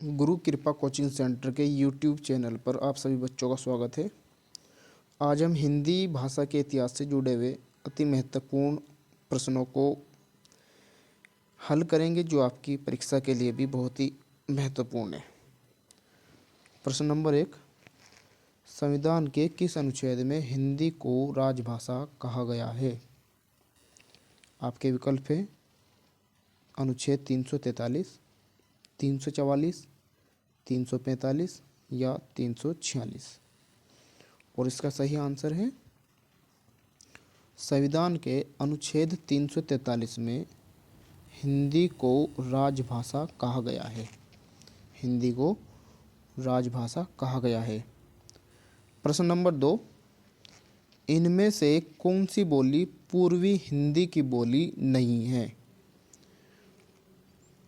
गुरु कृपा coaching centre के YouTube channel पर आप सभी बच्चों का स्वागत है। आज हम हिंदी भाषा के इतिहास से जुड़े हुए अति महत्वपूर्ण प्रश्नों को हल करेंगे, जो आपकी परीक्षा के लिए भी बहुत ही महत्वपूर्ण है। प्रश्न नंबर 1, संविधान के किस अनुच्छेद में हिंदी को राजभाषा कहा गया है? आपके विकल्प है अनुच्छेद 343, 344, 345 या 346। और इसका सही आंसर है संविधान के अनुच्छेद 343 में हिंदी को राजभाषा कहा गया है। हिंदी को राजभाषा कहा गया है। प्रश्न नंबर 2, इनमें से कौन सी बोली पूर्वी हिंदी की बोली नहीं है?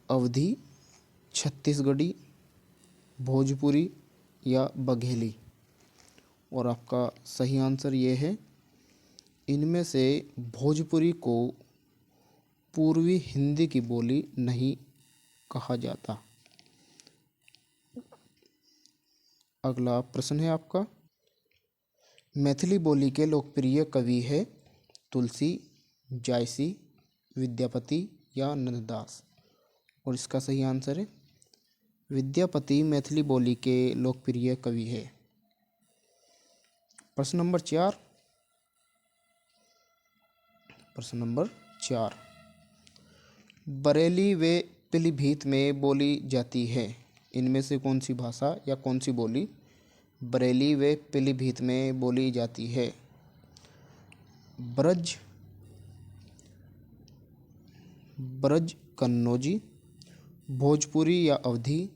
अवधी, छत्तीसगढ़ी, भोजपुरी या बघेली। और आपका सही आंसर ये है, इनमें से भोजपुरी को पूर्वी हिंदी की बोली नहीं कहा जाता। अगला प्रश्न है आपका, मैथिली बोली के लोकप्रिय कवि है तुलसी, जायसी, विद्यापति या नंददास। और इसका सही आंसर है विद्यापति मैथिली बोली के लोकप्रिय कवि है। प्रश्न नंबर 4, बरेली व पीलीभीत में बोली जाती है। इनमें से कौन सी भाषा या कौन सी बोली बरेली व पीलीभीत में बोली जाती है? ब्रज कन्नौजी, भोजपुरी या अवधी,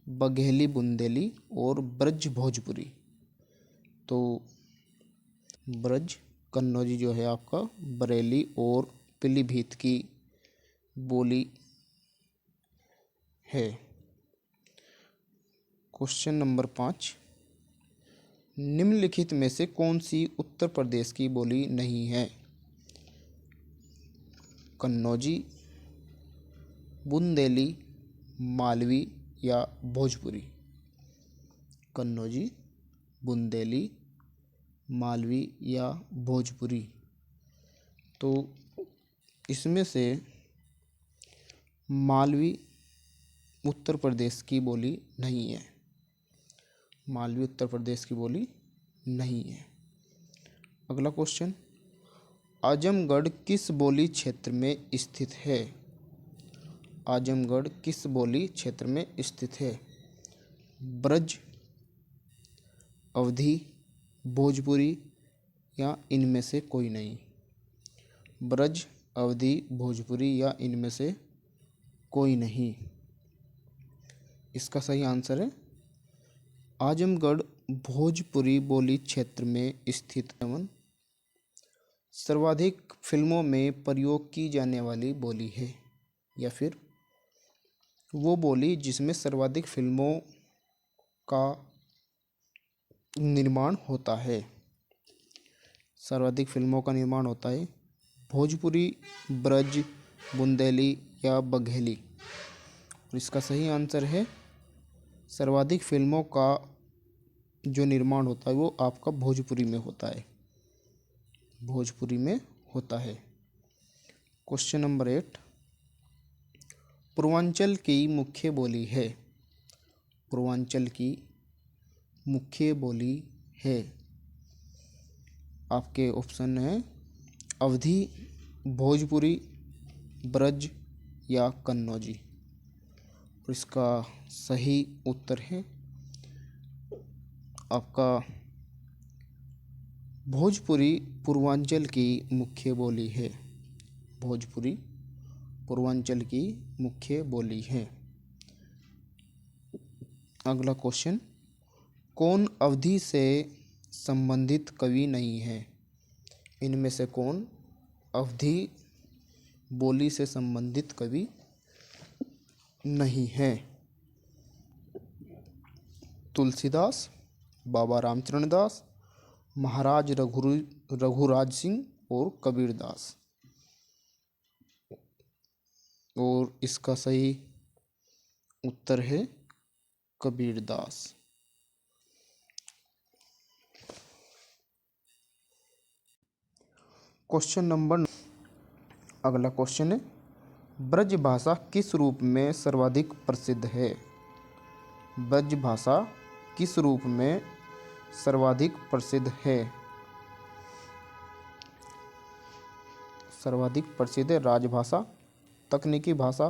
बघेली बुंदेली और ब्रज भोजपुरी। तो ब्रज कन्नौजी जो है आपका बरेली और पीलीभीत की बोली है। क्वेश्चन नंबर 5, निम्नलिखित में से कौन सी उत्तर प्रदेश की बोली नहीं है? कन्नौजी, बुंदेली, मालवी या भोजपुरी। कन्नौजी, बुंदेली, मालवी या भोजपुरी। तो इसमें से मालवी उत्तर प्रदेश की बोली नहीं है। मालवी उत्तर प्रदेश की बोली नहीं है। अगला क्वेश्चन, आजमगढ़ किस बोली क्षेत्र में स्थित है? आजमगढ़ किस बोली क्षेत्र में स्थित है? ब्रज, अवधी, भोजपुरी या इनमें से कोई नहीं। ब्रज, अवधी, भोजपुरी या इनमें से कोई नहीं। इसका सही आंसर है आजमगढ़ भोजपुरी बोली क्षेत्र में स्थित एवं सर्वाधिक फिल्मों में प्रयोग की जाने वाली बोली है, या फिर वो बोली जिसमें सर्वाधिक फिल्मों का निर्माण होता है। सर्वाधिक फिल्मों का निर्माण होता है भोजपुरी, ब्रज, बुंदेली या बघेली। और इसका सही आंसर है सर्वाधिक फिल्मों का जो निर्माण होता है वो आपका भोजपुरी में होता है। भोजपुरी में होता है। क्वेश्चन नंबर 8, पूर्वांचल की मुख्य बोली है। पूर्वांचल की मुख्य बोली है। आपके ऑप्शन है अवधी, भोजपुरी, ब्रज या कन्नौजी। और इसका सही उत्तर है आपका भोजपुरी पूर्वांचल की मुख्य बोली है। भोजपुरी पूर्वांचल की मुख्य बोली है। अगला क्वेश्चन, कौन अवधी से संबंधित कवि नहीं है? इनमें से कौन अवधी बोली से संबंधित कवि नहीं है? तुलसीदास, बाबा रामचरण दास, महाराज रघुराज सिंह और कबीरदास। और इसका सही उत्तर है कबीरदास। क्वेश्चन नंबर, अगला क्वेश्चन है, ब्रज भाषा किस रूप में सर्वाधिक प्रसिद्ध है? ब्रज भाषा किस रूप में सर्वाधिक प्रसिद्ध है? सर्वाधिक प्रसिद्ध है राजभाषा, तकनीकी भाषा,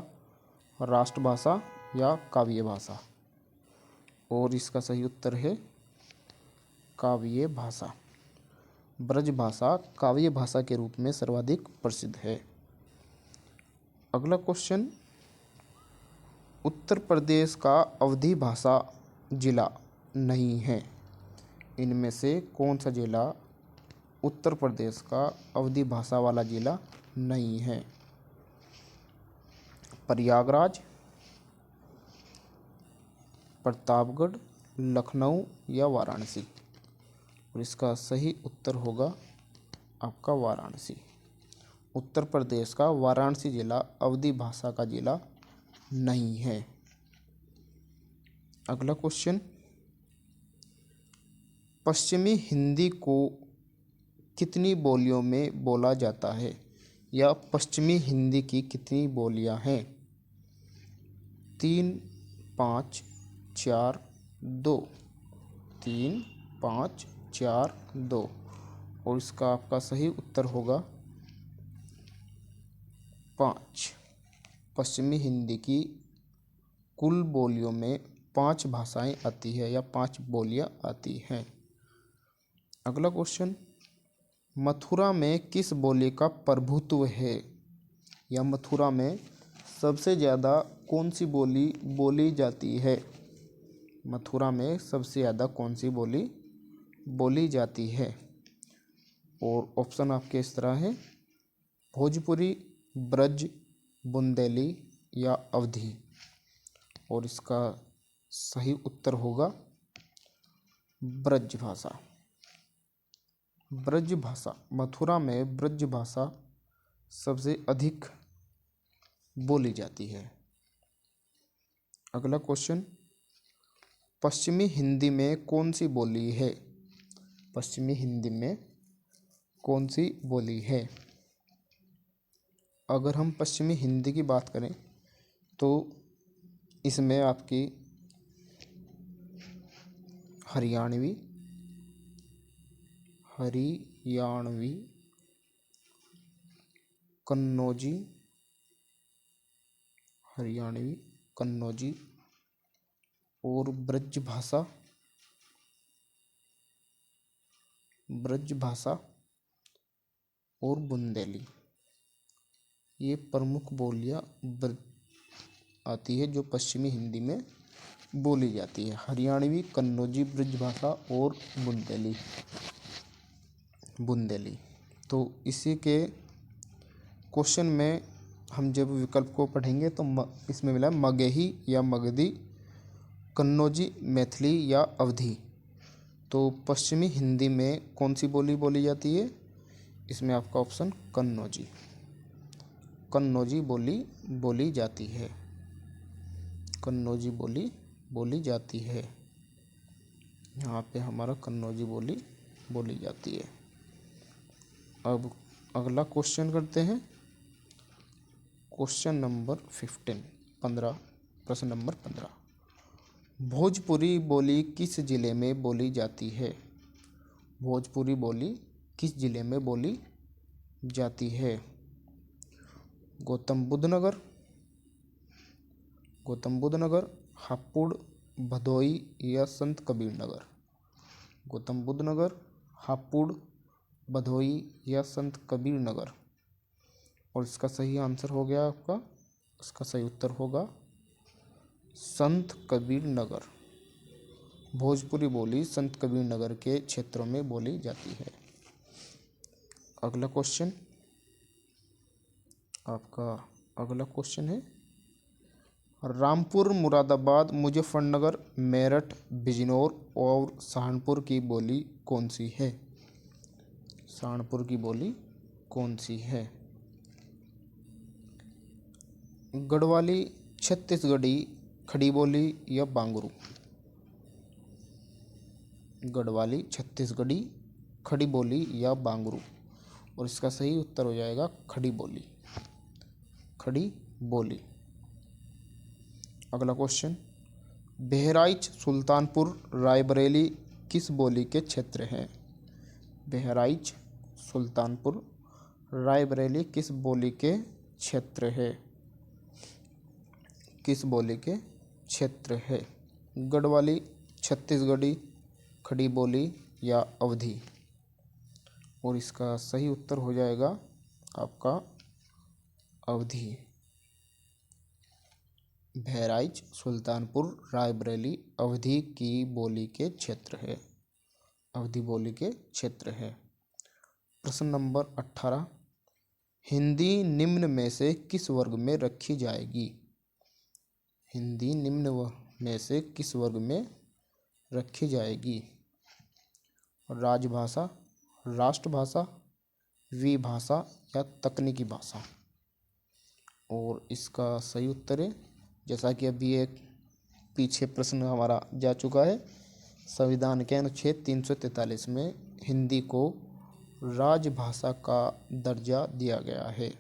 राष्ट्रभाषा या काव्य भाषा। और इसका सही उत्तर है काव्य भाषा। ब्रज भाषा काव्य भाषा के रूप में सर्वाधिक प्रसिद्ध है। अगला क्वेश्चन, उत्तर प्रदेश का अवधी भाषा जिला नहीं है। इनमें से कौन सा जिला उत्तर प्रदेश का अवधी भाषा वाला जिला नहीं है? प्रयागराज, प्रतापगढ़, लखनऊ या वाराणसी। और इसका सही उत्तर होगा आपका वाराणसी। उत्तर प्रदेश का वाराणसी जिला अवधी भाषा का जिला नहीं है। अगला क्वेश्चन, पश्चिमी हिंदी को कितनी बोलियों में बोला जाता है? या पश्चिमी हिंदी की कितनी बोलियां हैं? 3, 5, 4, 2। 3, 5, 4, 2। और इसका आपका सही उत्तर होगा 5। पश्चिमी हिंदी की कुल बोलियों में 5 भाषाएं आती है या 5 बोलियां आती हैं। अगला क्वेश्चन, मथुरा में किस बोली का प्रभुत्व है? या मथुरा में सबसे ज़्यादा कौन सी बोली बोली जाती है? मथुरा में सबसे ज़्यादा कौन सी बोली बोली जाती है? और ऑप्शन आपके इस तरह है, भोजपुरी, ब्रज, बुंदेली या अवधी। और इसका सही उत्तर होगा ब्रज भाषा। ब्रज भाषा, मथुरा में ब्रज भाषा सबसे अधिक बोली जाती है। अगला क्वेश्चन, पश्चिमी हिंदी में कौन सी बोली है? पश्चिमी हिंदी में कौन सी बोली है? अगर हम पश्चिमी हिंदी की बात करें तो इसमें आपकी हरियाणवी, कन्नौजी, और ब्रज भाषा और बुंदेली, ये प्रमुख बोलियां आती है जो पश्चिमी हिंदी में बोली जाती है। हरियाणवी, कन्नौजी, ब्रज भाषा और बुंदेली। तो इसी के क्वेश्चन में हम जब विकल्प को पढ़ेंगे तो इसमें मिला मगही या मगधी, कन्नौजी, मैथिली या अवधी। तो पश्चिमी हिंदी में कौन सी बोली बोली जाती है? इसमें आपका ऑप्शन कन्नौजी बोली बोली जाती है। कन्नौजी बोली बोली जाती है। यहाँ पे हमारा कन्नौजी बोली बोली जाती है। अब अगला क्वेश्चन करते हैं, क्वेश्चन नंबर 15, प्रश्न नंबर 15। भोजपुरी बोली किस जिले में बोली जाती है? भोजपुरी बोली किस जिले में बोली जाती है? गौतम बुद्ध नगर, हापुड़, भदोई या संत कबीर नगर। गौतम बुद्ध नगर, हापुड़, भदोई या संत कबीर नगर। और इसका सही आंसर हो गया आपका, इसका सही उत्तर होगा संत कबीर नगर। भोजपुरी बोली संत कबीर नगर के क्षेत्रों में बोली जाती है। अगला क्वेश्चन, आपका अगला क्वेश्चन है, रामपुर, मुरादाबाद, मुजफ्फरनगर, मेरठ, बिजनौर और सहारनपुर की बोली कौन सी है? सहारनपुर की बोली कौन सी है? गढ़वाली, छत्तीसगढ़ी, खड़ी बोली या बांगरू? गढ़वाली, छत्तीसगढ़ी, खड़ी बोली या बांगरू? और इसका सही उत्तर हो जाएगा खड़ी बोली, खड़ी बोली। अगला क्वेश्चन, बहराइच, सुल्तानपुर, रायबरेली किस बोली के क्षेत्र हैं? बहराइच, सुल्तानपुर, रायबरेली किस बोली के क्षेत्र है? किस बोली के क्षेत्र है? गढ़वाली, छत्तीसगढ़ी, खड़ी बोली या अवधी? और इसका सही उत्तर हो जाएगा आपका अवधी। बहराइच, सुल्तानपुर, रायबरेली अवधी की बोली के क्षेत्र है, अवधी बोली के क्षेत्र है। प्रश्न नंबर 18, हिंदी निम्न में से किस वर्ग में रखी जाएगी? हिंदी निम्न में से किस वर्ग में रखी जाएगी? राजभाषा, राष्ट्रभाषा, विभाषा या तकनीकी भाषा? और इसका सही उत्तर है, जैसा कि अभी एक पीछे प्रश्न हमारा जा चुका है, संविधान के अनुच्छेद 343 में हिंदी को राजभाषा का दर्जा दिया गया है,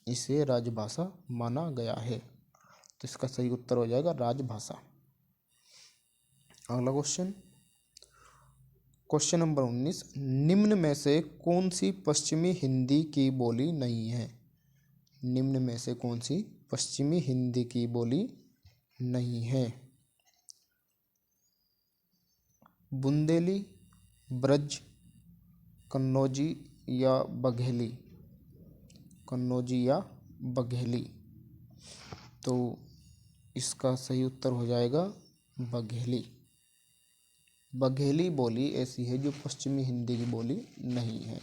इसे राजभाषा माना गया है। तो इसका सही उत्तर हो जाएगा राजभाषा। अगला क्वेश्चन, क्वेश्चन नंबर 19, निम्न में से कौन सी पश्चिमी हिंदी की बोली नहीं है? निम्न में से कौन सी पश्चिमी हिंदी की बोली नहीं है? बुंदेली, ब्रज, कन्नौजी या बघेली? कन्नौजी या बघेली? तो इसका सही उत्तर हो जाएगा बघेली। बघेली बोली ऐसी है जो पश्चिमी हिंदी की बोली नहीं है।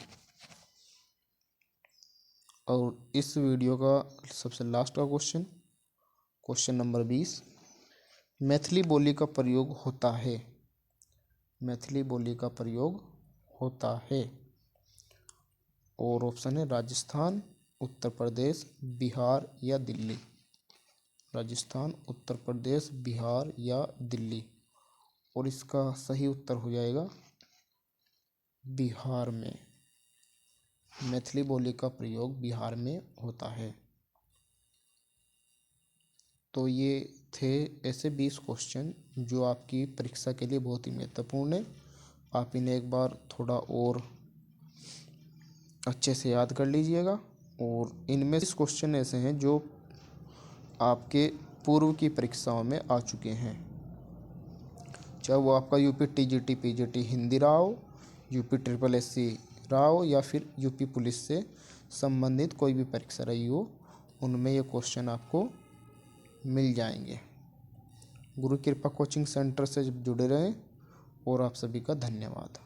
और इस वीडियो का सबसे लास्ट का क्वेश्चन, क्वेश्चन नंबर 20, मैथिली बोली का प्रयोग होता है? मैथिली बोली का प्रयोग होता है। और ऑप्शन है राजस्थान, उत्तर प्रदेश, बिहार या दिल्ली? राजस्थान, उत्तर प्रदेश, बिहार या दिल्ली? और इसका सही उत्तर हो जाएगा बिहार में। मैथिली बोली का प्रयोग बिहार में होता है। तो ये थे ऐसे 20 क्वेश्चन जो आपकी परीक्षा के लिए बहुत ही महत्वपूर्ण है। आप इन्हें एक बार थोड़ा और अच्छे से याद कर लीजिएगा। और इनमें 20 क्वेश्चन ऐसे हैं जो आपके पूर्व की परीक्षाओं में आ चुके हैं, चाहे वो आपका यूपी टीजीटी पीजीटी हिंदी रहा हो, यूपी ट्रिपल एससी रहा हो, या फिर यूपी पुलिस से संबंधित कोई भी परीक्षा रही हो, उनमें ये क्वेश्चन आपको मिल जाएंगे। गुरु कृपा कोचिंग सेंटर से जुड़े रहें और आप सभी का धन्यवाद।